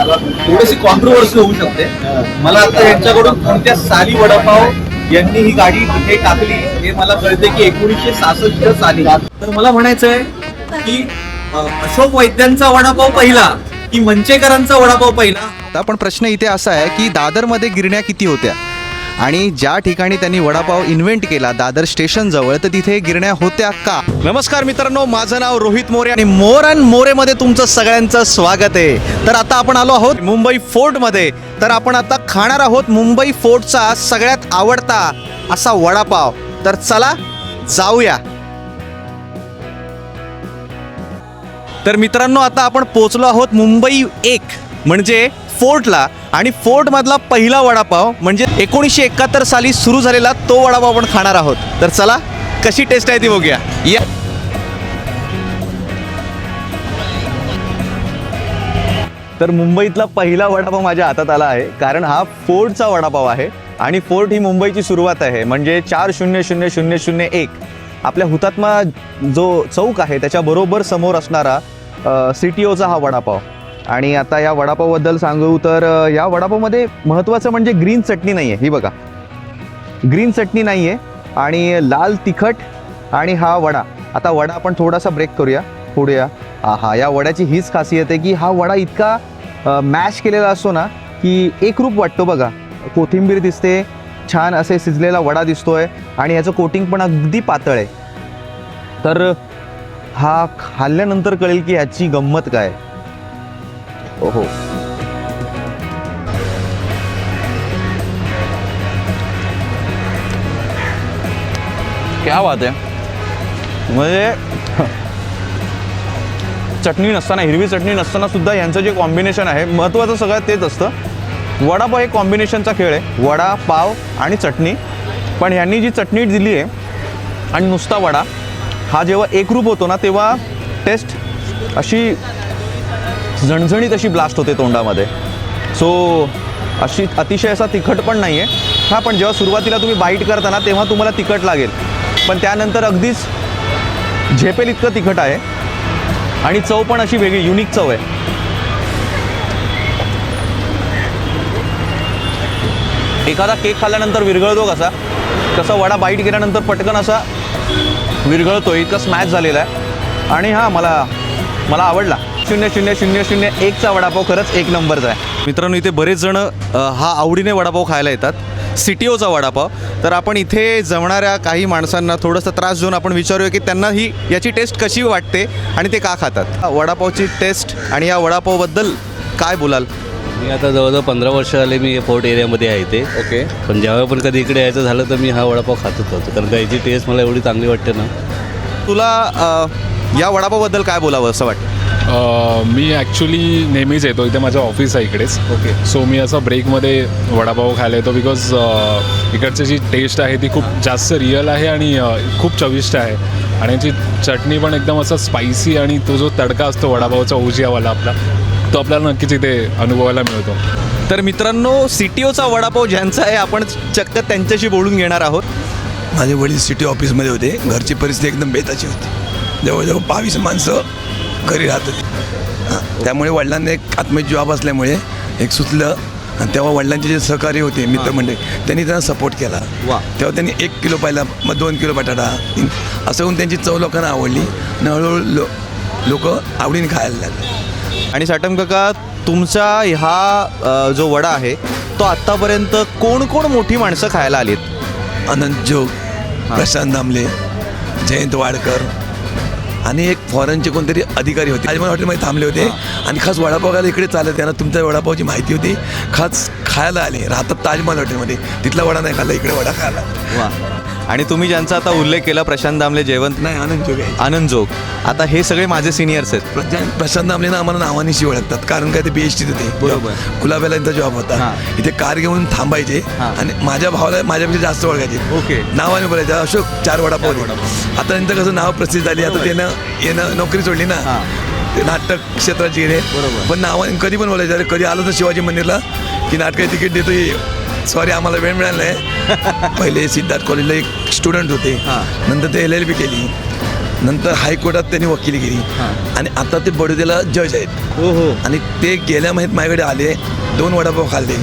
थोडीशी कॉन्ट्रोवर्सी होऊ शकते. मला आता यांच्याकडून कोणत्या साली वडापाव यांनी ही गाडी इथे टाकली हे मला कळते की 1966 साली. तर मला म्हणायचं आहे की अशोक वैद्यांचा वडापाव पहिला की मंचेकरांचा वडापाव पहिला. पण प्रश्न इथे असा आहे की दादरमध्ये गिरण्या किती होत्या आणि ज्या ठिकाणी त्यांनी वडापाव इन्व्हेंट केला दादर स्टेशन जवळ, तर तिथे गिरण्या होत्या का? नमस्कार मित्रांनो, माझं नाव रोहित मोरे आणि मोर अँड मोरेमध्ये तुमचं सगळ्यांचं स्वागत आहे. तर आता आपण आलो आहोत मुंबई फोर्टमध्ये. तर आपण आता खाणार आहोत मुंबई फोर्टचा सगळ्यात आवडता असा वडापाव. तर चला जाऊया. तर मित्रांनो, आता आपण पोहोचलो आहोत मुंबई 1 म्हणजे फोर्टला. आणि फोर्ट मधला पहिला वडापाव म्हणजे 1971 साली सुरू झालेला तो वडापाव आपण खाणार आहोत. तर चला कशी टेस्ट आहे ती बघूया. या तर मुंबईतला पहिला वडापाव माझ्या हातात आला आहे, कारण हा फोर्टचा वडापाव आहे. आणि फोर्ट ही मुंबईची सुरुवात आहे. म्हणजे 400001 आपल्या हुतात्मा जो चौक आहे त्याच्या बरोबर समोर असणारा CTOचा हा वडापाव. आणि आता या वडापावबद्दल सांगू तर या वडापावमध्ये महत्त्वाचं म्हणजे ग्रीन चटणी नाही आहे. ही बघा, ग्रीन चटणी नाही आहे आणि लाल तिखट आणि हा वडा. आता वडा आपण थोडासा ब्रेक करूया, फोडूया. हा या वड्याची हीच खासियत आहे की हा वडा इतका मॅश केलेला असतो ना की एकरूप वाटतो. बघा, कोथिंबीर दिसते, छान असे शिजलेला वडा दिसतोय आणि याचं कोटिंग पण अगदी पातळ आहे. तर हा खाल्ल्यानंतर कळेल की ह्याची गंमत काय. ओहो, क्या बात आहे. म्हणजे चटणी नसताना, हिरवी चटणी नसताना सुद्धा यांचं जे कॉम्बिनेशन आहे, महत्त्वाचं सगळ्यात तेच असतं. वडापाव एक कॉम्बिनेशनचा खेळ आहे, वडा पाव आणि चटणी. पण ह्यांनी जी चटणी दिली आहे आणि नुसता वडा हा जेव्हा एकरूप होतो ना तेव्हा टेस्ट अशी झणझणीत अशी ब्लास्ट होते तोंडामध्ये. सो अशी अतिशय असा तिखट पण नाही आहे हा. पण जेव्हा सुरुवातीला तुम्ही बाईट करताना तेव्हा तुम्हाला तिखट लागेल, पण त्यानंतर अगदीच झेपेल इतकं तिखट आहे. आणि चव पण अशी वेगळी युनिक चव आहे. एखादा केक खाल्ल्यानंतर विरघळतो कसा, तसा वडा बाईट केल्यानंतर पटकन असा विरघळतो, इतका स्मॅश झालेला आहे. आणि हा मला आवडला. 0001चा वडापाव खरंच एक नंबरचा आहे. मित्रांनो, इथे बरेच जण हा आवडीने वडापाव खायला येतात, CTOचा वडापाव. तर आपण इथे जमणाऱ्या काही माणसांना थोडंसं त्रास देऊन आपण विचारूया की त्यांना ही याची टेस्ट कशी वाटते आणि ते का खातात. वडापावची टेस्ट आणि या वडापावबद्दल काय बोलाल? मी आता जवळजवळ 15 वर्ष झाले मी फोर्ट एरियामध्ये आहे इथे. ओके. पण ज्यावेळी पण कधी इकडे यायचं झालं तर मी हा वडापाव खातच होतो, कारण का याची टेस्ट मला एवढी चांगली वाटते ना. तुला या वडापावबद्दल काय बोलावं असं वाटतं? मी ॲक्च्युली नेहमीच येतो, इथे माझं ऑफिस आहे इकडेच. ओके. सो मी असं ब्रेकमध्ये वडापाव खायला येतो, बिकॉज इकडची जी टेस्ट आहे ती खूप जास्त रिअल आहे आणि खूप चविष्ट आहे. आणि याची चटणी पण एकदम असं स्पायसी, आणि तो जो तडका असतो वडापावचा ओजियावाला आपला, तो आपल्याला नक्कीच इथे अनुभवायला मिळतो. तर मित्रांनो, CTOचा वडापाव ज्यांचा आहे आपण चक्क त्यांच्याशी बोलून घेणार आहोत. माझे वडील सिटी ऑफिसमध्ये होते. घरची परिस्थिती एकदम बेताची होती. जवळजवळ 22 माणसं घरी राहत होती. त्यामुळे वडिलांना एक आत्मिक जॉब असल्यामुळे एक सुचलं. आणि तेव्हा वडिलांचे जे सहकारी होते मित्रमंडळी, त्यांनी त्यांना सपोर्ट केला. वा. तेव्हा त्यांनी 1 किलो पाहिला, मग 2 किलो बटाटा, असं होऊन त्यांची चव लोकांना आवडली आणि हळूहळू लोक आवडीने खायला लागले. आणि साटम काका, तुमचा हा जो वडा आहे तो आत्तापर्यंत कोण कोण मोठी माणसं खायला आलीत? अनंत जोग, प्रशांत दामले, जयंत वाडकर आणि एक फॉरेनचे कोणतरी अधिकारी होते, ताजमहल हॉटेलमध्ये थांबले होते. आणि खास वडापाव खायला इकडे चालत. त्यांना तुमच्या वडापावची माहिती होती, खास खायला आले. राहतात ताजमहल हॉटेलमध्ये, तिथला वडा नाही खाल्ला, इकडे वडा खायला. वा. आणि तुम्ही ज्यांचा आता उल्लेख केला, प्रशांत दामले, जयवंत, नाही, आनंद जोग आहे. आनंद जोग, आता हे सगळे माझे सिनियर्स आहेत. प्रशांत दामलेना आम्हाला नावानिशी ओळखतात, कारण काय ते PhD होते. बरोबर. कुलाब्याला त्यांचा जॉब होता. हां. इथे कार घेऊन थांबायचे आणि माझ्या भावाला माझ्यापेक्षा जास्त ओळखायचे. ओके. नावाने बोलायचे, अशोक 4 वडापाव दे. आता त्यांचं कसं नाव प्रसिद्ध झाली, आता येणं नोकरी सोडली ना, ते नाटक क्षेत्रात गेले. बरोबर. पण नावाने कधी पण बोलायचे, अरे कधी आलं तर शिवाजी मंदिरला की नाटकाची तिकीट देतो, सॉरी आम्हाला वेळ मिळाला नाही. पहिले सिद्धार्थ कॉलेजला एक स्टुडंट होते, नंतर ते LLB केली, नंतर हायकोर्टात त्यांनी वकिली केली आणि आता ते बडोद्याला जज आहेत. हो हो. आणि ते गेल्या महिन्यात माझ्याकडे आले, 2 वडापाव खाल्ले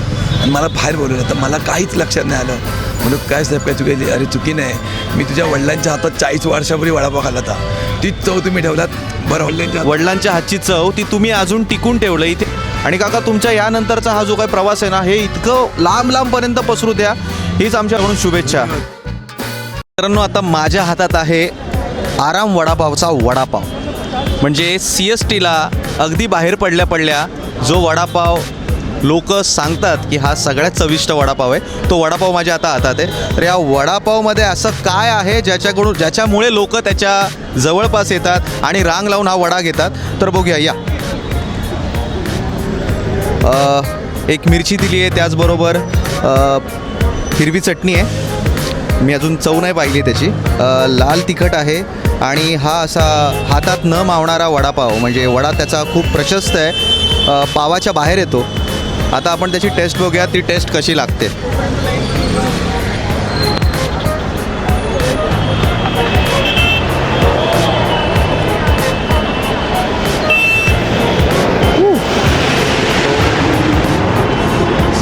आणि मला बाहेर बोलवलं. तर मला काहीच लक्षात नाही आलं. म्हणून काय साहेब काय चुकी? अरे चुकी नाही, मी तुझ्या वडिलांच्या हातात 40 वर्षापूर्वी वडापाव खाल्ला होता, तीच चव तुम्ही ठेवलात. बरं, वडिलांच्या हातची चव ती तुम्ही अजून टिकून ठेवलं इथे. आणि काका तुमच्या यानंतरचा हा जो काही प्रवास आहे ना, हे इतकं लांब लांबपर्यंत पसरू द्या, हीच आमच्याकडून शुभेच्छा. मित्रांनो, आता माझ्या हातात आहे आराम वडापावचा वडापाव. म्हणजे CSTला अगदी बाहेर पडल्या पडल्या जो वडापाव लोक सांगतात की हा सगळ्यात चविष्ट वडापाव आहे, तो वडापाव माझ्या आता हातात आहे. तर या वडापावमध्ये असं काय आहे ज्याच्यामुळे लोक त्याच्या जवळपास येतात आणि रांग लावून हा वडा घेतात, तर बघूया या. एक मिरची दिली आहे, त्याचबरोबर हिरवी चटणी आहे, मी अजून चव नाही पाहिली त्याची. लाल तिखट आहे आणि हा असा हातात न मावणारा वडापाव, म्हणजे वडा त्याचा खूप प्रशस्त आहे, पावाच्या बाहेर येतो. आता आपण त्याची टेस्ट बघूया, ती टेस्ट कशी लागते.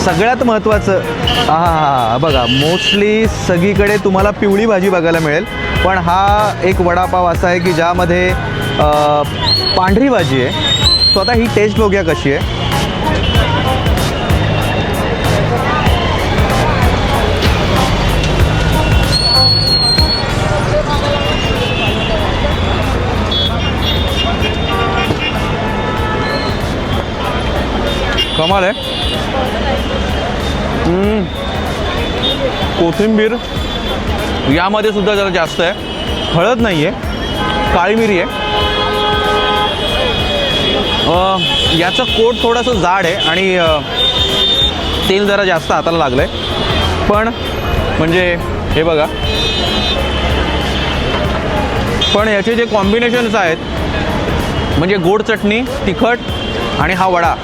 सगळ्यात महत्त्वाचं, हा बघा, मोस्टली सगळीकडे तुम्हाला पिवळी भाजी बघायला मिळेल, पण हा एक वडापाव असा आहे की ज्यामध्ये पांढरी भाजी आहे. सो आता ही टेस्ट बघूया कशी आहे. कमाल आहे. कोथिंबीर यामध्ये सुद्धा जरा जास्त आहे, हळद नाही आहे, काळी मिरी आहे. याचं कोट थोडंसं जाड आहे आणि तेल जरा जास्त हाताला लागलं आहे. पण म्हणजे हे बघा, पण याचे जे कॉम्बिनेशन्स आहेत, म्हणजे गोड चटणी, तिखट आणि हा वडा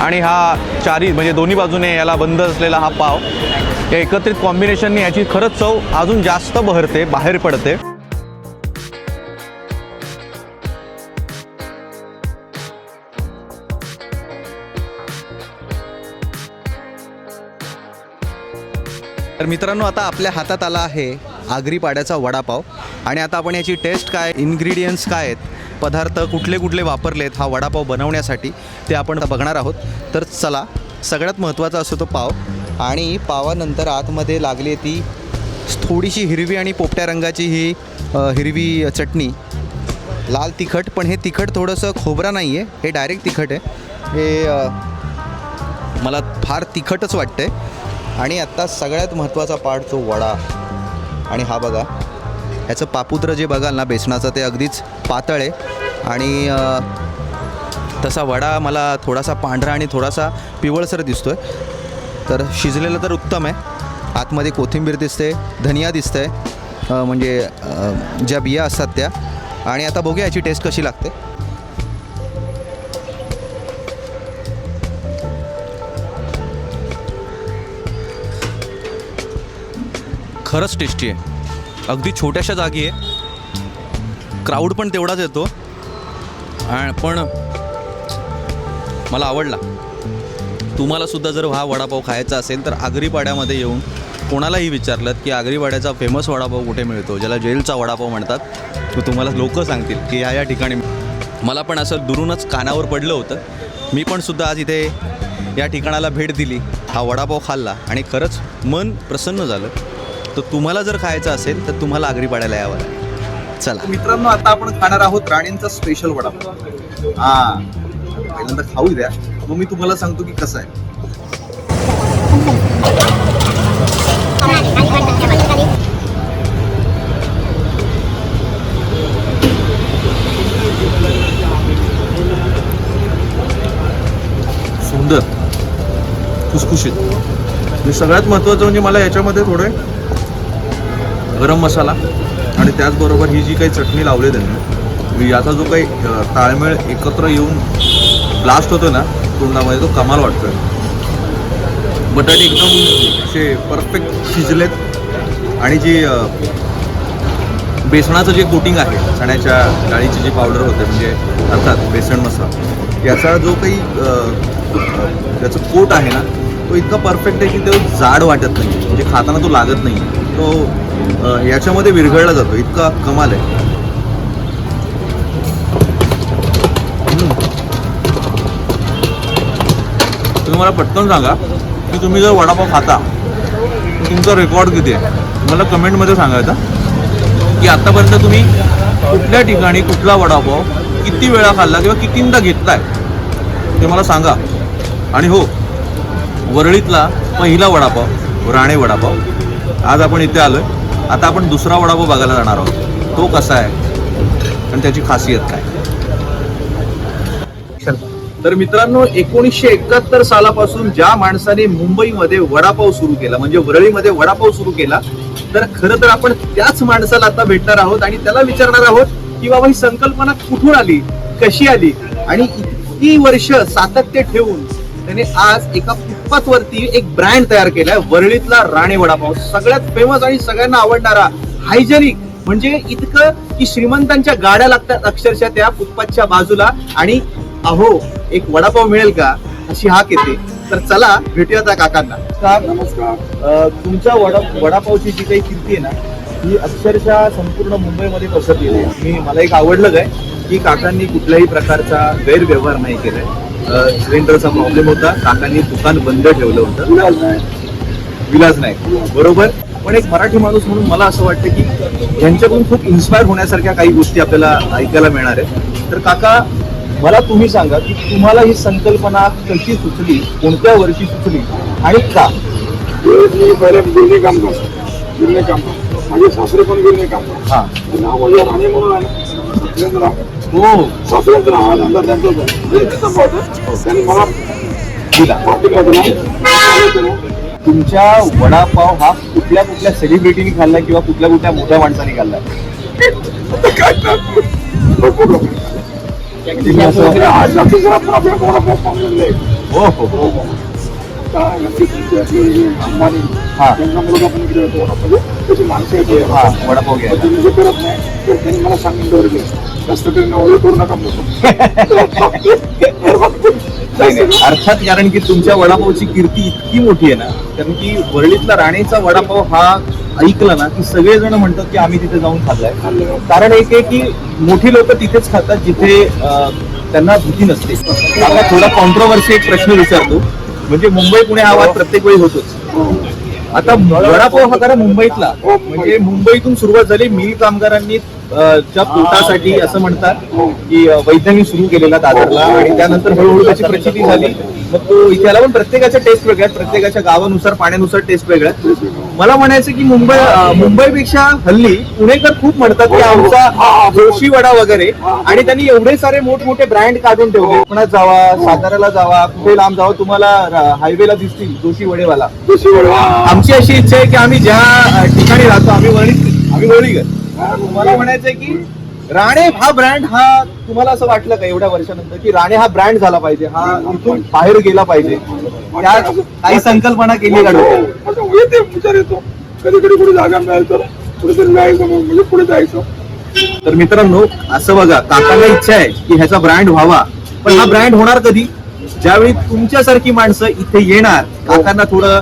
आणि हा चारी, म्हणजे दोन्ही बाजूने याला बंद असलेला हा पाव, या एकत्रित कॉम्बिनेशनने याची खरंच चव अजून जास्त बहरते, बाहेर पडते. तर मित्रांनो, आता आपल्या हातात आला आहे आगरी पाड्याचा वडापाव आणि आता आपण याची टेस्ट काय, इन्ग्रेडियंट्स काय आहेत, पदार्थ कुठले कुठले वापरलेत हा वडापाव बनवण्यासाठी, ते आपण बघणार आहोत. तर चला, सगळ्यात महत्त्वाचा असतो तो पाव, आणि पावानंतर आतमध्ये लागली ती थोडीशी हिरवी आणि पोपट्या रंगाची ही हिरवी चटणी, लाल तिखट, पण हे तिखट थोडंसं खोबरा नाही आहे, हे डायरेक्ट तिखट आहे, हे मला फार तिखटच वाटतं आहे. आणि आत्ता सगळ्यात महत्त्वाचा पार्ट तो वडा. आणि हा बघा, ह्याचं पापुद्र जे बघाल ना बेसनाचं, ते अगदीच पातळ आहे आणि तसा वडा मला थोडासा पांढरा आणि थोडासा पिवळसर दिसतो आहे. तर शिजलेलं तर उत्तम आहे. आतमध्ये कोथिंबीर दिसते, धनिया दिसतं आहे, म्हणजे ज्या बिया असतात त्या. आणि आता बघूया याची टेस्ट कशी लागते. खरंच टेस्टी आहे, अगदी छोट्याशा जागी आहे, क्राऊड पण तेवढाच येतो, पण मला आवडला. तुम्हालासुद्धा जर हा वडापाव खायचा असेल तर आगरीपाड्यामध्ये येऊन कोणालाही विचारलं की आगरीपाड्याचा फेमस वडापाव कुठे मिळतो, ज्याला जेलचा वडापाव म्हणतात, तो तुम्हाला लोक सांगतील की या ठिकाणी. मला पण असं दुरूनच कानावर पडलं होतं. मी पण सुद्धा आज इथे या ठिकाणाला भेट दिली, हा वडापाव खाल्ला आणि खरंच मन प्रसन्न झालं. तर तुम्हाला जर खायचं असेल तर तुम्हाला आगरीपाड्याला यावं लागेल. चला मित्रांनो, आता आपण खाणार आहोत राणींचा स्पेशल वडापाव. पहिल्यांदा खाऊ द्या, मग मी तुम्हाला सांगतो की कसं आहे. सुंदर, खुसखुशीत. आणि सगळ्यात महत्त्वाचं म्हणजे मला याच्यामध्ये थोडे गरम मसाला आणि त्याचबरोबर ही जी काही चटणी लावली त्यांनी, याचा जो काही ताळमेळ एकत्र येऊन ब्लास्ट होतो ना तोंडामध्ये, तो कमाल वाटतोय. बटाटे एकदम असे परफेक्ट शिजलेत आणि जी बेसनाचं जे कोटिंग आहे, चण्याच्या डाळीची जी पावडर होते म्हणजे अर्थात बेसन मसाला, याचा जो काही त्याचं कोट आहे ना, तो इतका परफेक्ट आहे की तो जाड वाटत नाही, म्हणजे खाताना तो लागत नाही, तो याच्यामध्ये विरघळला जातो, इतका कमाल आहे. तुम्ही मला पटकन सांगा की तुम्ही जर वडापाव खाता तर तुमचा रेकॉर्ड किती आहे, मला कमेंटमध्ये सांगायचं की आत्तापर्यंत तुम्ही कुठल्या ठिकाणी कुठला वडापाव किती वेळा खाल्ला किंवा कितींदा घेतलाय ते मला सांगा. आणि हो, वरळीतला पहिला वडापाव राणे वडापाव, आज आपण इथे आलोय. आता आपण दुसरा वडापाव बघायला जाणार आहोत, तो कसा आहे आणि त्याची खासियत काय. तर मित्रांनो, 1971 सालापासून ज्या माणसाने मुंबईमध्ये वडापाव सुरू केला, म्हणजे वरळीमध्ये वडापाव सुरू केला, तर खरं तर आपण त्याच माणसाला आता भेटणार आहोत आणि त्याला विचारणार आहोत की बाबा ही संकल्पना कुठून आली, कशी आली, आणि इतकी वर्ष सातत्य ठेवून त्याने आज एका फुटपाथवरती एक ब्रँड तयार केलाय, वरळीतला राणे वडापाव. सगळ्यात फेमस आणि सगळ्यांना आवडणारा, हायजेनिक, म्हणजे इतकं की श्रीमंतांच्या गाड्या लागतात अक्षरशः त्या फुटपाथच्या बाजूला, आणि अहो एक वडापाव मिळेल का अशी हाक येते. तर चला भेटूया त्या काकांना. नमस्कार. तुमच्या वडापावची जी काही कीर्ती आहे ना, ही अक्षरशः संपूर्ण मुंबईमध्ये पसरलेली आहे. मला एक आवडलं काय की काकांनी कुठल्याही प्रकारचा गैरव्यवहार नाही केलाय. सिलेंडरचा प्रॉब्लेम होता, काकांनी दुकान बंद ठेवलं होतं, विलाज नाही, बरोबर. पण एक मराठी माणूस म्हणून मला असं वाटतं की यांच्याकडून खूप इन्स्पायर होण्यासारख्या काही गोष्टी आपल्याला ऐकायला मिळणार आहेत. तर काका, मला तुम्ही सांगा की तुम्हाला ही संकल्पना कशी सुचली, कोणत्या वर्षी सुचली आणि का? मी पहिले गिरणी काम करतो, माझे सासरे पण गिरणी काम करतो. हा, नाव माझ्या राणे म्हणून आहे. हो, सासऱ्यांचं नाव आहे, नंतर त्यांनी मला दिला. पाठिंबा दिला. तुमच्या वडापाव हा कुठल्या कुठल्या सेलिब्रिटीने खाल्ला किंवा कुठल्या कुठल्या मोठ्या माणसाने खाल्ला? हो हो हो. वडापाव घ्यायला त्यांनी मला सांगितलं जास्त करू नका. अर्थात, कारण की तुमच्या वडापावची कीर्ती इतकी मोठी आहे ना, कारण की वरळीतला राणेचा वडापाव हा ऐकला ना की सगळेजण म्हणतात की आम्ही तिथे जाऊन खाल्लाय. कारण एक आहे की मोठी लोक तिथेच खातात जिथे त्यांना भीती नसते. आता थोडा कॉन्ट्रोवर्सी एक प्रश्न विचारतो, म्हणजे मुंबई पुणे हा वाद प्रत्येक वेळी होतोच. आता वडापाव हा खरा मुंबईतला, म्हणजे मुंबईतून सुरुवात झाली. मिल कामगारांनी च्या पोटासाठी असं म्हणतात की वैद्यांनी सुरू केलेला दादरला, आणि त्यानंतर हळूहळू त्याची प्रचिती झाली. मग तो इथे आला. पण प्रत्येकाच्या टेस्ट वेगळ्या, प्रत्येकाच्या गावानुसार पाण्यानुसार टेस्ट वेगळ्या. मला म्हणायचं की मुंबईपेक्षा हल्ली पुणेकर खूप म्हणतात की आमचा जोशी वडा वगैरे, आणि त्यांनी एवढे सारे मोठमोठे ब्रँड काढून ठेवले. पुण्यात जावा, साताऱ्याला जावा, कुठे लांब जावा, तुम्हाला हायवेला दिसतील जोशी वडेवाला. आमची अशी इच्छा आहे की आम्ही ज्या ठिकाणी राहतो, आम्ही वरळीकर, मला म्हणायचंय की राणे हा ब्रँड, हा तुम्हाला असं वाटलं का एवढ्या वर्षानंतर की राणे हा ब्रँड झाला पाहिजे, हा इथून बाहेर गेला पाहिजे? त्या काही संकल्पना केली का? येते विचार येतो, कधी कधी कुठे जागा मिळेल तर कुठेतरी जायचं, म्हणजे पुढे जायचं. तर मित्रांनो, असं बघा, काकांना इच्छा आहे की ह्याचा ब्रँड व्हावा, पण हा ब्रँड होणार कधी? ज्यावेळी तुमच्यासारखी माणसं इथे येणार, काकांना थोडं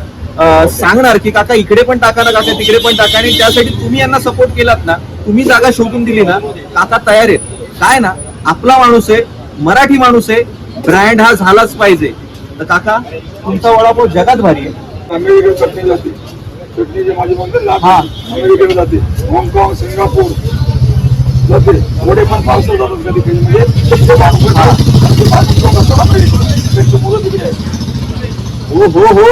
सांगणार की काका इकडे पण टाका ना, काका तिकडे पण टाका, आणि त्यासाठी तुम्ही यांना सपोर्ट केलात ना, तुम्ही जागा शोधून दिली ना, काका तयार आहेत. काय ना, आपला माणूस आहे, मराठी माणूस आहे, ब्रँड हा झालाच पाहिजे. तर काका, तुमचा वडापाव जगात भारी आहे. अमेरिकेत चटणी जाते, चटणी जे माझी म्हणतात ना, हा. अमेरिकेला जाते, हाँगकाँग, सिंगापूर जाते, पुढे पण पार्सल जातात कधी कधी. म्हणजे हो हो हो,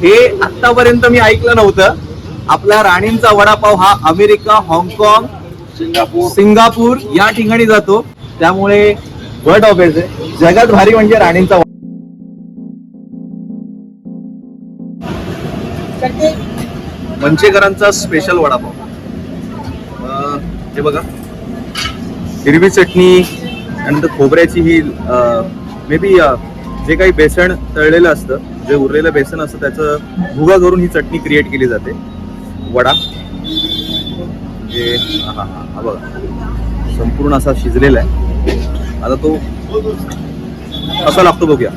हे आतापर्यंत मी ऐकलं नव्हतं. आपला राणींचा वडापाव हा अमेरिका, हाँगकाँग, सिंगापूर या ठिकाणी जातो. त्यामुळे वर्ड ऑफ आहे, जगात भारी म्हणजे राणींचा. मंचेकरांचा स्पेशल वडापाव. हे बघा, हिरवी चटणी, त्यानंतर खोबऱ्याची ही मे बी जे काही बेसन तळलेलं असतं, जे उरलेलं बेसन असतं त्याचं भुगा करून ही चटणी क्रिएट केली जाते. वडा म्हणजे हा बघा संपूर्ण असा शिजलेला आहे. आता तो कसा लागतो बघूया.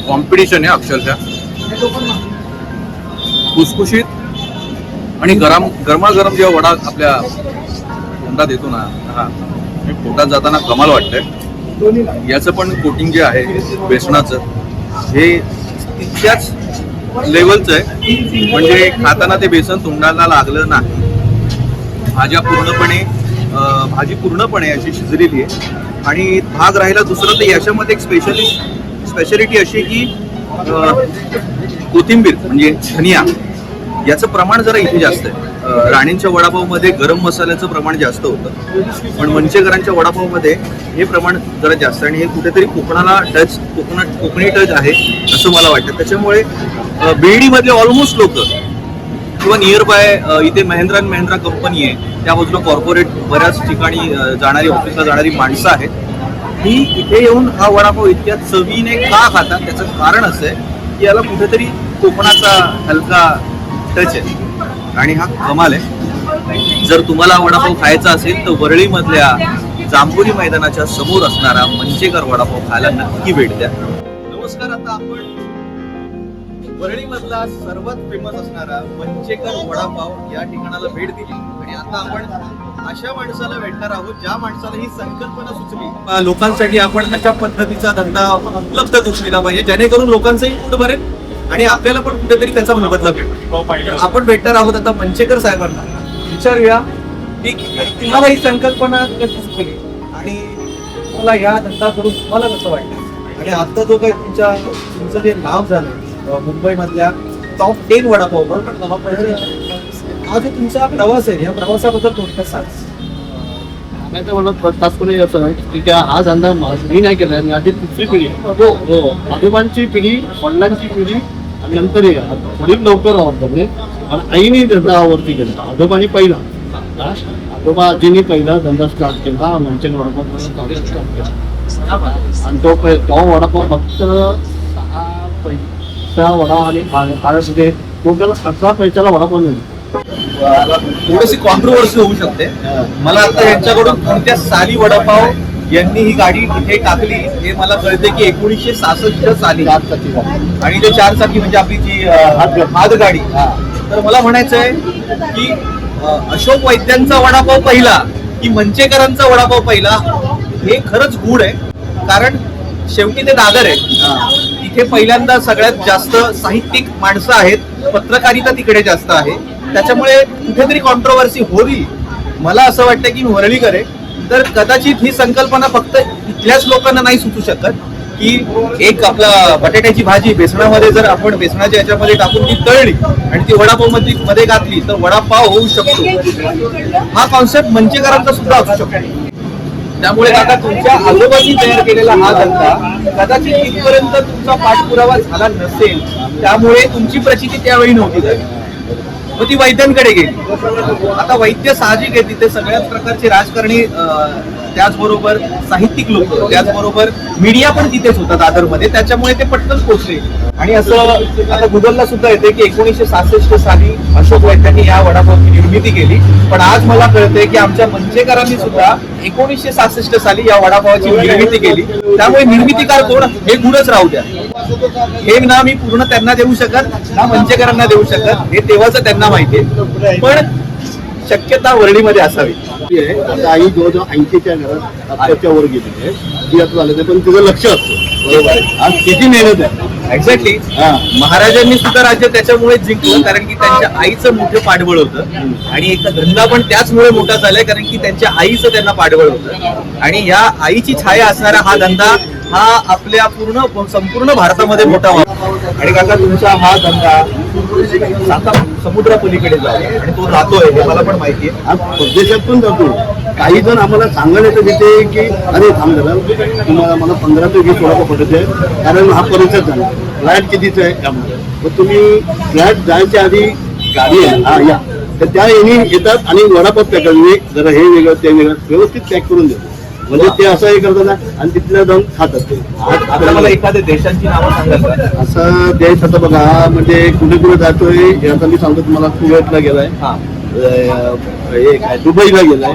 कॉम्पिटिशन आहे अक्षरशः. खुसखुशीत आणि गरमागरम जेव्हा वडा आपल्या तोंडात येतो ना, हा पोटात जाताना कमाल वाटतंय. याचं पण कोटिंग जे आहे बेसनाचं हे तितक्याच लेवलचं आहे. म्हणजे खाताना ते बेसन तोंडाला लागलं नाही. भाजी पूर्णपणे अशी शिजलेली आहे. आणि भाग राहिला दुसरं तर याच्यामध्ये एक स्पेशालिटी अशी की कोथिंबीर म्हणजे धनिया याचं प्रमाण जरा इथे जास्त आहे. राणींच्या वडापावमध्ये गरम मसाल्याचं प्रमाण जास्त होतं, पण मंचेकरांच्या वडापावमध्ये हे प्रमाण जरा जास्त आहे. आणि हे कुठेतरी कोकणी टच आहे असं मला वाटतं. त्याच्यामुळे बेडीमधले ऑलमोस्ट लोक किंवा नियर बाय इथे महिंद्रा अँड महिंद्रा कंपनी आहे, त्या बाजूला कॉर्पोरेट बऱ्याच ठिकाणी जाणारी ऑफिसला जाणारी माणसं आहेत. ही इथे येऊन हा वडापाव इतक्या चवीने का खातात त्याचं कारण असं आहे की याला कुठेतरी कोकणाचा हलका टच आहे आणि हा कमाल आहे. जर तुम्हाला वडापाव खायचा असेल तर वरळीमधल्या जांभोली मैदानाच्या समोर असणारा मंचेकर वडापाव खायला नक्की भेट द्या. नमस्कार. आता आपण वरळीमधला सर्वात फेमस असणारा मंचेकर वडापाव या ठिकाणाला भेट दिली आणि आता आपण अशा माणसाला भेटणार आहोत ज्या माणसाला ही संकल्पना सुचली. लोकांसाठी आपण अशा पद्धतीचा धंदा उपलब्ध करून दिला पाहिजे जेणेकरून लोकांचंही पोट भरेल आणि आपल्याला पण कुठेतरी त्याचा मोबदला भेटेल. आपण भेटणार आहोत आता मंचेकर साहेबांना. विचारूया की तुम्हाला ही संकल्पना कशी सुचली आणि तुम्हाला ह्या धंदा करून तुम्हाला कसं वाटतं. आणि आता जो काही तुमचं जे नाव झालं मुंबईमधल्या टॉप 10 वडापाव, हा जो तुमचा प्रवास आहे या प्रवासाबद्दल थोडक्यात सांग. सांगायचं म्हणत तात्पुरते असं आहे की त्या हा धंदा मी नाही केला. माझी तिसरी पिढी आजोबांची पिढी, वडिलांची पिढी आणि नंतर वडील लवकर आवडतात आणि आईने धंदा आवडती केला. आजोबांनी पहिला, आजोबा आजीने पहिला धंदा स्टार्ट केला. मंचेकर वडापाव स्टार्ट केला आणि तो वडापाव फक्त 6 पैसा वडा आणि खाण्यासाठी टोटल 18 पैशाला वडापाव मिळतो. थोडीशी कॉन्ट्रोवर्सी होऊ शकते. मला आता यांच्याकडून कोणत्या साली वडापाव यांनी ही गाडी इथे टाकली हे मला कळते की 1966 साली आणि ते 4 चाकी म्हणजे आपली जी हातगाडी. तर मला म्हणायचं आहे की अशोक वैद्यांचा वडापाव पहिला की मंचेकरांचा वडापाव पहिला हे खरंच गूढ आहे. कारण शेवटी ते दादर आहे. इथे पहिल्यांदा सगळ्यात जास्त साहित्यिक माणसं आहेत, पत्रकारिता तिकडे जास्त आहे. त्याच्यामुळे कुठेतरी कॉन्ट्रोवर्सी होईल. मला असं वाटतं की वरळीकर आहे तर कदाचित ही संकल्पना फक्त इथल्याच लोकांना नाही सुचू शकत की एक आपला बटाट्याची भाजी बेसनामध्ये जर आपण बेसनाच्या याच्यामध्ये टाकून ती तळली आणि ती वडापाव मध्ये घातली तर वडापाव होऊ शकतो. हा कॉन्सेप्ट मंचेकरांचा सुद्धा असू शकतो. त्यामुळे आता तुमच्या आजोबांनी तयार केलेला हा धंदा कदाचित इथपर्यंत तुमचा पाठपुरावा झाला नसेल. त्यामुळे तुमची प्रचिती त्यावेळी नव्हती झाली, मग ती वैद्यांकडे गेली. आता वैद्य साहजिक आहे, तिथे सगळ्याच प्रकारचे राजकारणी, त्याचबरोबर साहित्यिक लोक, त्याचबरोबर मीडिया पण तिथेच होता दादरमध्ये. त्याच्यामुळे ते पटकन पोहोचले. आणि असं आता गुगलला सुद्धा येते की 1966 साली अशोक वैद्यांनी या वडापावची निर्मिती केली. पण आज मला कळतंय की आमच्या मंचेकरांनी सुद्धा 1966 साली या वडापावाची निर्मिती केली. त्यामुळे निर्मितीकार कोण हे गुणच राहू द्या. हे ना मी पूर्ण त्यांना देऊ शकत ना मंचेकरांना देऊ शकत, हे तेव्हाच त्यांना माहिती आहे. पण शक्यता वरळीमध्ये असावी. आता आई जवळजवळ 80च्या घरात आत्ताच्या वर गेलेली आहे. ती आता झालं पण तुझं लक्ष असतं. बरोबर, आज किती मेहनत आहे. एक्झॅक्टली. महाराजांनी सुद्धा राज्य त्याच्यामुळे जिंकलं कारण की त्यांच्या आईचं मोठं पाठबळ होतं आणि एक धंदा पण त्याचमुळे मोठा झालाय कारण की त्यांच्या आईचं त्यांना पाठबळ होतं. आणि या आईची छाया असणारा हा धंदा हा आपल्या संपूर्ण भारतामध्ये मोठा व्हावा. आणि काका तुमचा हा धंदा समुद्रा पलीकडे जातो आणि तो राहतोय हे मला पण माहिती आहे. आज परदेशात पण जातो. काही जण आम्हाला सांगायला येतं तिथे की अरे थांब झालं तुम्हाला मला 15 ते 20 वडापाव पडत आहे कारण हा परिसर झाला. फ्लॅट कितीच आहे त्यामुळे मग तुम्ही फ्लॅट जायच्या आधी गाडी आहे हा या तर त्या येतात आणि वडापाव पॅक जरा हे वेगळं ते वेगळं व्यवस्थित पॅक करून देतो. म्हणजे ते असं हे करतात ना आणि तिथल्या जाऊन खातात ते. आता मला एखाद्या देशांची नावं सांगाल का? असं देश आता बघा म्हणजे कुठे कुठे जातोय आता मी सांगतो तुम्हाला कुवेतला गेलाय, हा हे काय दुबईला गेलाय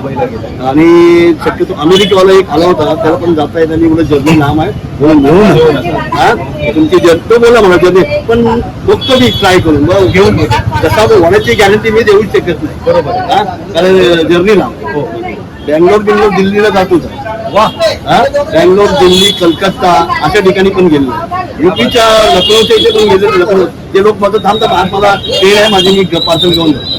आणि शक्यतो अमेरिकेवाला एक आला होता त्याला पण जाता येत आणि एवढं जर्नी नाम आहे म्हणून घेऊन हा तुमची तो बोला म्हणा जर्नी पण बघतो मी ट्राय करून मग घेऊन जसा होण्याची गॅरंटी मी देऊच शकत नाही. बरोबर हा कारण जर्नी नाम बँगलोर दिल्लीला जातोच वा बँगलोर दिल्ली कलकत्ता अशा ठिकाणी पण गेलो. युपीच्या लखनौच्या इथे पण गेले लखनौ ते लोक माझं थांबतात आज मला ट्रेन आहे माझी मी पार्सल घेऊन जातो.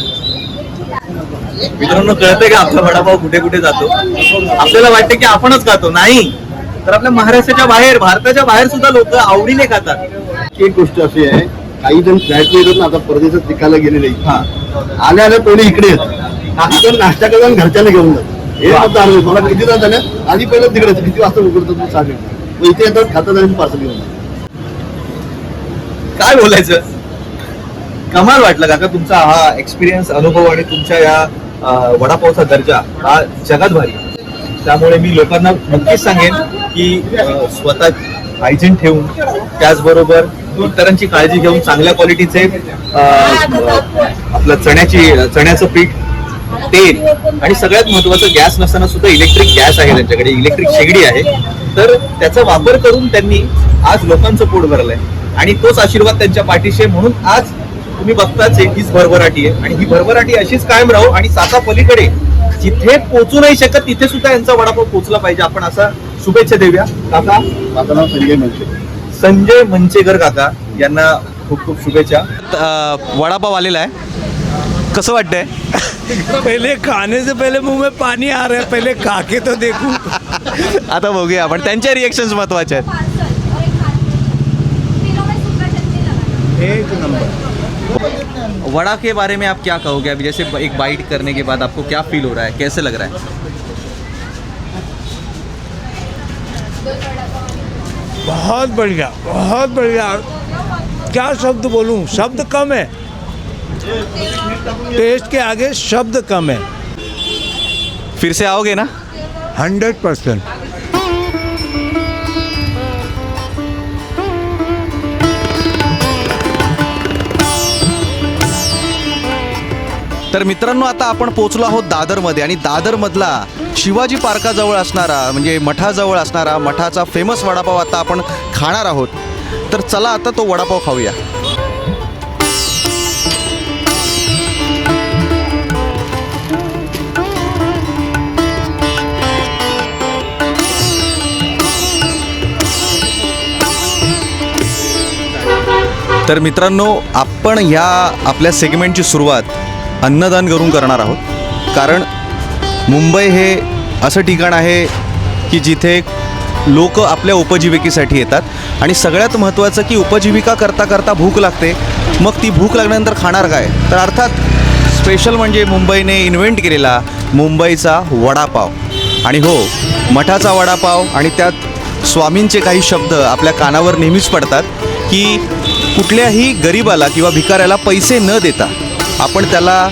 मित्रांनो कळतंय का आपला वडापाव कुठे कुठे जातो? आपल्याला वाटतं की आपणच खातो, नाही तर आपल्या महाराष्ट्राच्या बाहेर भारताच्या बाहेर सुद्धा लोक आवडीने खातात. एक गोष्ट अशी आहे काही जण फ्लॅट येतात ना आता परदेशात शिकायला गेलेले हा आल्या आल्या कोणी इकडे येतात नाश्ता करतात आणि घरच्याला घेऊन जातात. हे आता मला किती तास झाल्या आधी पहिलं तिकडे किती वाजता उघडतात तुम्ही सांगेल मग इथे येतात खातात आणि पार्सल घेऊन जातात. काय बोलायचं, कमाल वाटलं काका तुमचा हा एक्सपिरियन्स अनुभव आणि तुमच्या या वडापावचा दर्जा हा जगात भारी. त्यामुळे मी लोकांना नक्कीच सांगेन की स्वतः हायजीन ठेवून त्याचबरोबर इतरांची काळजी घेऊन चांगल्या क्वालिटीचे आपलं चण्याचं पीठ, तेल आणि सगळ्यात महत्वाचं गॅस नसताना सुद्धा इलेक्ट्रिक गॅस आहे त्यांच्याकडे, इलेक्ट्रिक शेगडी आहे, तर त्याचा वापर करून त्यांनी आज लोकांचं पोट भरलंय आणि तोच आशीर्वाद त्यांच्या पाठीशी आहे. म्हणून आज तुम्ही बघताच हीच भरभराटी आहे आणि ही भरभराटी अशीच कायम राहू आणि साता पलीकडे जिथे पोचू नाही शकत तिथे सुद्धा यांचा वडापाव पोचला पाहिजे. आपण असा शुभेच्छा देऊया. काका माझं नाव संजय मनसे. संजय मंचेकर काका यांना खूप खूप शुभेच्छा. वडापाव आलेला आहे, कसं वाटतंय? पहले खाने से पहले मुंह में पानी आ रहा है, पहले खा के तो देखूं. आता बघूया आपण, त्यांच्या रिएक्शन्स महत्वाचे आहेत. एक नंबर. वड़ा के बारे में आप क्या कहोगे? अभी जैसे एक बाइट करने के बाद आपको क्या फील हो रहा है, कैसे लग रहा है? बहुत बढ़िया, बहुत बढ़िया. क्या शब्द बोलूं, शब्द कम है. टेस्ट के आगे शब्द कम है. फिर से आओगे ना? 100%. तर मित्रांनो आता आपण पोहोचलो आहोत दादरमध्ये आणि दादरमधला शिवाजी पार्काजवळ असणारा म्हणजे मठाजवळ असणारा मठाचा फेमस वडापाव आता आपण खाणार आहोत. तर चला आता तो वडापाव खाऊया. तर मित्रांनो आपण ह्या आपल्या सेगमेंटची सुरुवात अन्नदान करून करणार आहोत. कारण मुंबई हे असं ठिकाण आहे की जिथे लोक आपल्या उपजीविकेसाठी येतात आणि सगळ्यात महत्त्वाचं की उपजीविका करता करता भूक लागते. मग ती भूक लागल्यानंतर खाणार काय? तर अर्थात स्पेशल म्हणजे मुंबईने इन्व्हेंट केलेला मुंबईचा वडापाव. आणि हो, मठाचा वडापाव आणि त्यात स्वामींचे काही शब्द आपल्या कानावर नेहमीच पडतात की कुठल्याही गरिबाला किंवा भिकाऱ्याला पैसे न देता आपण त्याला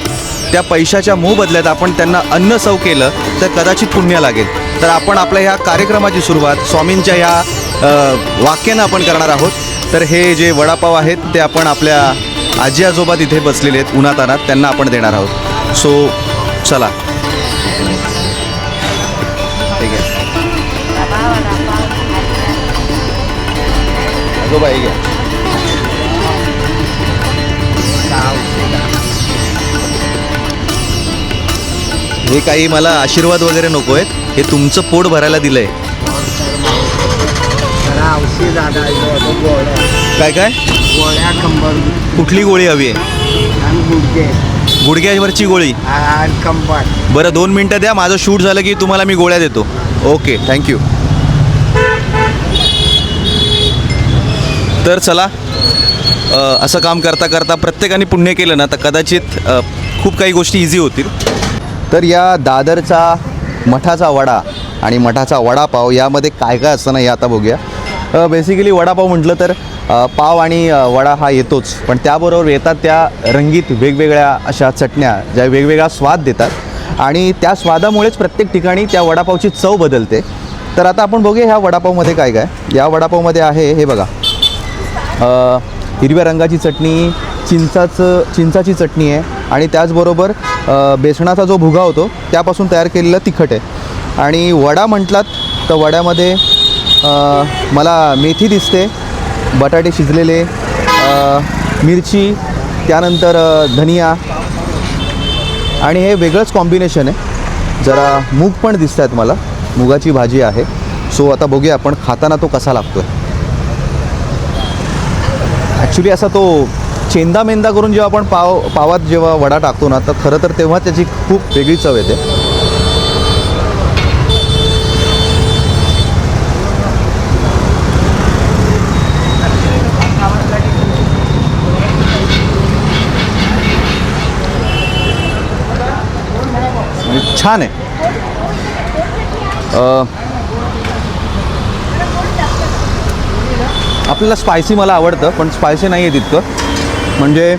त्या पैशाच्या मोबदल्यात आपण त्यांना अन्न सव केलं तर कदाचित पुण्य लागेल. तर आपण आपल्या ह्या कार्यक्रमाची सुरुवात स्वामींच्या ह्या वाक्यानं आपण करणार आहोत. तर हे जे वडापाव आहेत ते आपण आपल्या आजी आजोबा तिथे बसलेले आहेत उन्हातानात, त्यांना आपण देणार आहोत. सो चला, ठीक आहे आजोबा, हे घ्या. हे काही मला आशीर्वाद वगैरे नको आहेत, हे तुमचं पोट भरायला दिलंय. काय काय कुठली गोळी हवी आहे? गुडघ्यावरची गोळी. बरं 2 मिनटं द्या, माझं शूट झालं की तुम्हाला मी गोळ्या देतो. Okay, thank you. तर चला, असं काम करता करता प्रत्येकाने पुण्य केलं ना तर कदाचित खूप काही गोष्टी इझी होतील. तर या दादरचा मठाचा वडा आणि मठाचा वडापाव यामध्ये काय काय असतं ना हे आता बघूया. बेसिकली वडापाव म्हटलं तर पाव आणि वडा हा येतोच, पण त्याबरोबर येतात त्या रंगीत वेगवेगळ्या अशा चटण्या ज्या वेगवेगळा स्वाद देतात. आणि त्या स्वादामुळेच प्रत्येक ठिकाणी त्या वडापावची चव बदलते. तर आता आपण बघूया ह्या वडापावमध्ये काय काय. या वडापावमध्ये आहे हे बघा, हिरव्या रंगाची चटणी, चिंचाची चटणी आहे आणि त्याचबरोबर बेसनाचा जो भुगा होतो त्यापासून तयार केलेलं तिखट आहे. आणि वडा म्हटलात तर वड्यामध्ये मला मेथी दिसते, बटाटे शिजलेले, मिरची, त्यानंतर धनिया आणि हे वेगळंच कॉम्बिनेशन आहे. जरा मूग पण दिसत आहेत मला, मुगाची भाजी आहे. सो आता बघूया आपण खाताना तो कसा लागतो आहे. ॲक्च्युली असा तो चेंदा मेंदा करून जेव्हा आपण पावात जेव्हा वडा टाकतो ना, तर खरं तर तेव्हा त्याची खूप वेगळी चव येते. छान आहे. आपल्याला स्पायसी मला आवडतं, पण स्पायसी नाही आहे तितकं, म्हणजे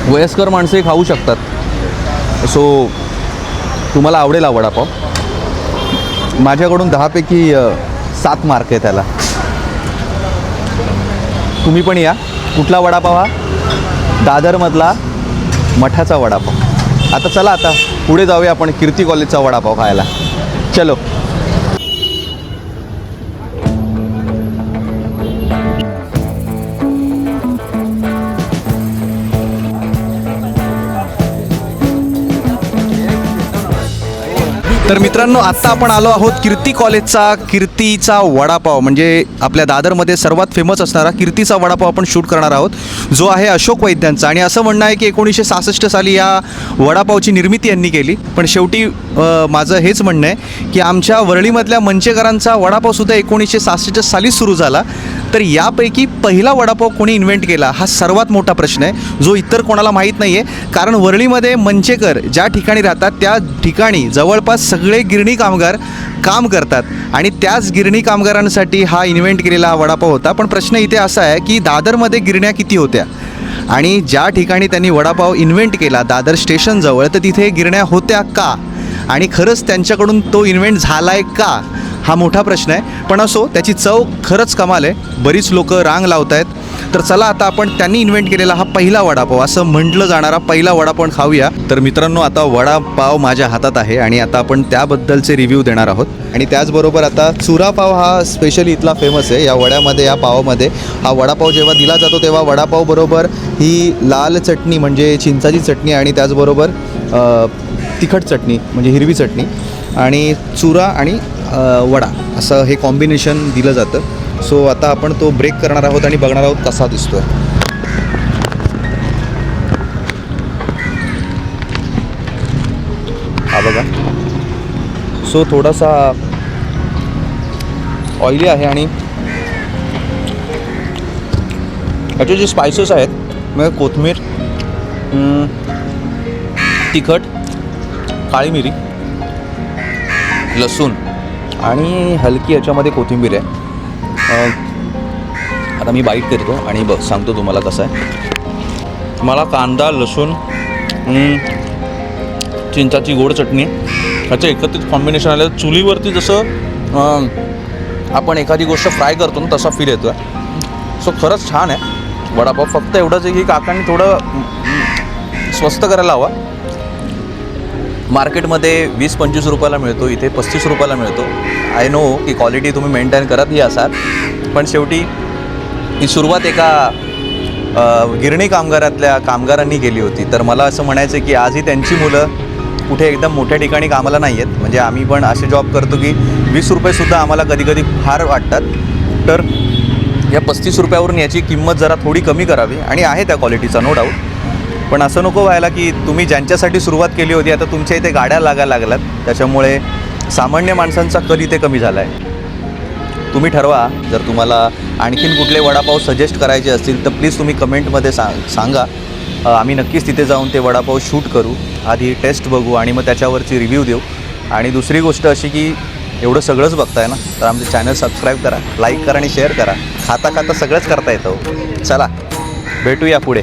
वयस्कर माणसंही खाऊ शकतात. सो तुम्हाला आवडेल हा वडापाव. माझ्याकडून 10पैकी 7 मार्क आहे त्याला. तुम्ही पण या. कुठला वडापाव हा? दादरमधला मठाचा वडापाव. आता चला, आता पुढे जाऊया आपण कीर्ती कॉलेजचा वडापाव खायला. चलो. तर मित्रांनो, आत्ता आपण आलो आहोत कीर्ती कॉलेजचा कीर्तीचा वडापाव, म्हणजे आपल्या दादरमध्ये सर्वात फेमस असणारा कीर्तीचा वडापाव आपण शूट करणार आहोत, जो आहे अशोक वैद्यांचा. आणि असं म्हणणं आहे की 1966 साली या वडापावची निर्मिती यांनी केली. पण शेवटी माझं हेच म्हणणं आहे की आमच्या वरळीमधल्या मंचेकरांचा वडापावसुद्धा 1966 साली सुरू झाला. तर यापैकी पहिला वडापाव कोणी इन्व्हेंट केला हा सर्वात मोठा प्रश्न आहे, जो इतर कोणाला माहीत नाही आहे. कारण वरळीमध्ये मंचेकर ज्या ठिकाणी राहतात त्या ठिकाणी जवळपास सगळे गिरणी कामगार काम करतात आणि त्याच गिरणी कामगारांसाठी हा इन्व्हेंट केलेला हा वडापाव होता. पण प्रश्न इथे असा आहे की दादरमध्ये गिरण्या किती होत्या आणि ज्या ठिकाणी त्यांनी वडापाव इन्व्हेंट केला दादर स्टेशनजवळ, तर तिथे गिरण्या होत्या का आणि खरंच त्यांच्याकडून तो इन्व्हेंट झाला आहे का, हा मोठा प्रश्न आहे. पण असो, त्याची चव खरंच कमाल आहे. बरीच लोक रांग लावत आहेत. तर चला आता आपण त्यांनी इन्व्हेंट केलेला हा पहिला वडापाव, असं म्हटलं जाणारा पहिला वडापाव खाऊया. तर मित्रांनो, आता वडापाव माझ्या हातात आहे आणि आता आपण त्याबद्दलचे रिव्ह्यू देणार आहोत. आणि त्याचबरोबर आता चुरापाव हा स्पेशली इथला फेमस आहे. या वड्यामध्ये, या पावामध्ये हा वडापाव जेव्हा दिला जातो तेव्हा वडापाव बरोबर ही लाल चटणी म्हणजे चिंचाची चटणी आणि त्याचबरोबर तिखट चटणी म्हणजे हिरवी चटणी आणि चुरा आणि वडा असं हे कॉम्बिनेशन दिलं जातं. सो आता आपण तो ब्रेक करणार आहोत आणि बघणार आहोत कसा दिसतोय. हा बघा. सो थोडासा ऑइली आहे आणि याचे जे स्पायसेस आहेत म्हणजे कोथिंबीर, तिखट, काळी मिरी, लसूण आणि हलकी याच्यामध्ये कोथिंबीर आहे. आता मी बाईट करतो आणि सांगतो तुम्हाला कसं आहे. मला कांदा, लसूण, चिंचाची गोड चटणी ह्याचं एकत्रित कॉम्बिनेशन आलं. चुलीवरती जसं आपण एखादी गोष्ट फ्राय करतो ना तसा फील येतो आहे. सो खरंच छान आहे वडापाव. फक्त एवढंच आहे की काकांनी थोडं स्वस्त करायला हवा. मार्केटमध्ये 20-25 रुपयाला मिळतो, इथे 35 रुपयाला मिळतो. आय नो की क्वालिटी तुम्ही मेंटेन करतही असाल, पण शेवटी ही सुरुवात एका गिरणी कामगारातल्या कामगारांनी केली होती. तर मला असं म्हणायचं आहे की आजही त्यांची मुलं कुठे एकदम मोठ्या ठिकाणी कामाला नाही आहेत. म्हणजे आम्ही पण असे जॉब करतो की 20 रुपयेसुद्धा आम्हाला कधीकधी फार वाटतात. तर या 35 रुपयावरून याची किंमत जरा थोडी कमी करावी आणि आहे त्या क्वालिटीचा नो डाऊट. पण असं नको व्हायला की तुम्ही ज्यांच्यासाठी सुरुवात केली होती आता तुमच्या इथे गाड्या लागायला लागल्यात, त्याच्यामुळे सामान्य माणसांचा कल इथे कमी झाला आहे. तुम्ही ठरवा. जर तुम्हाला आणखीन कुठले वडापाव सजेस्ट करायचे असतील तर प्लीज तुम्ही कमेंटमध्ये सांगा. आम्ही नक्कीच तिथे जाऊन ते वडापाव शूट करू, आधी टेस्ट बघू आणि मग त्याच्यावरची रिव्ह्यू देऊ. आणि दुसरी गोष्ट अशी की एवढं सगळंच बघताय ना, तर आमचं चॅनल सबस्क्राईब करा, लाईक करा आणि शेअर करा. खाता खाता सगळंच करता येतं. चला भेटूया पुढे.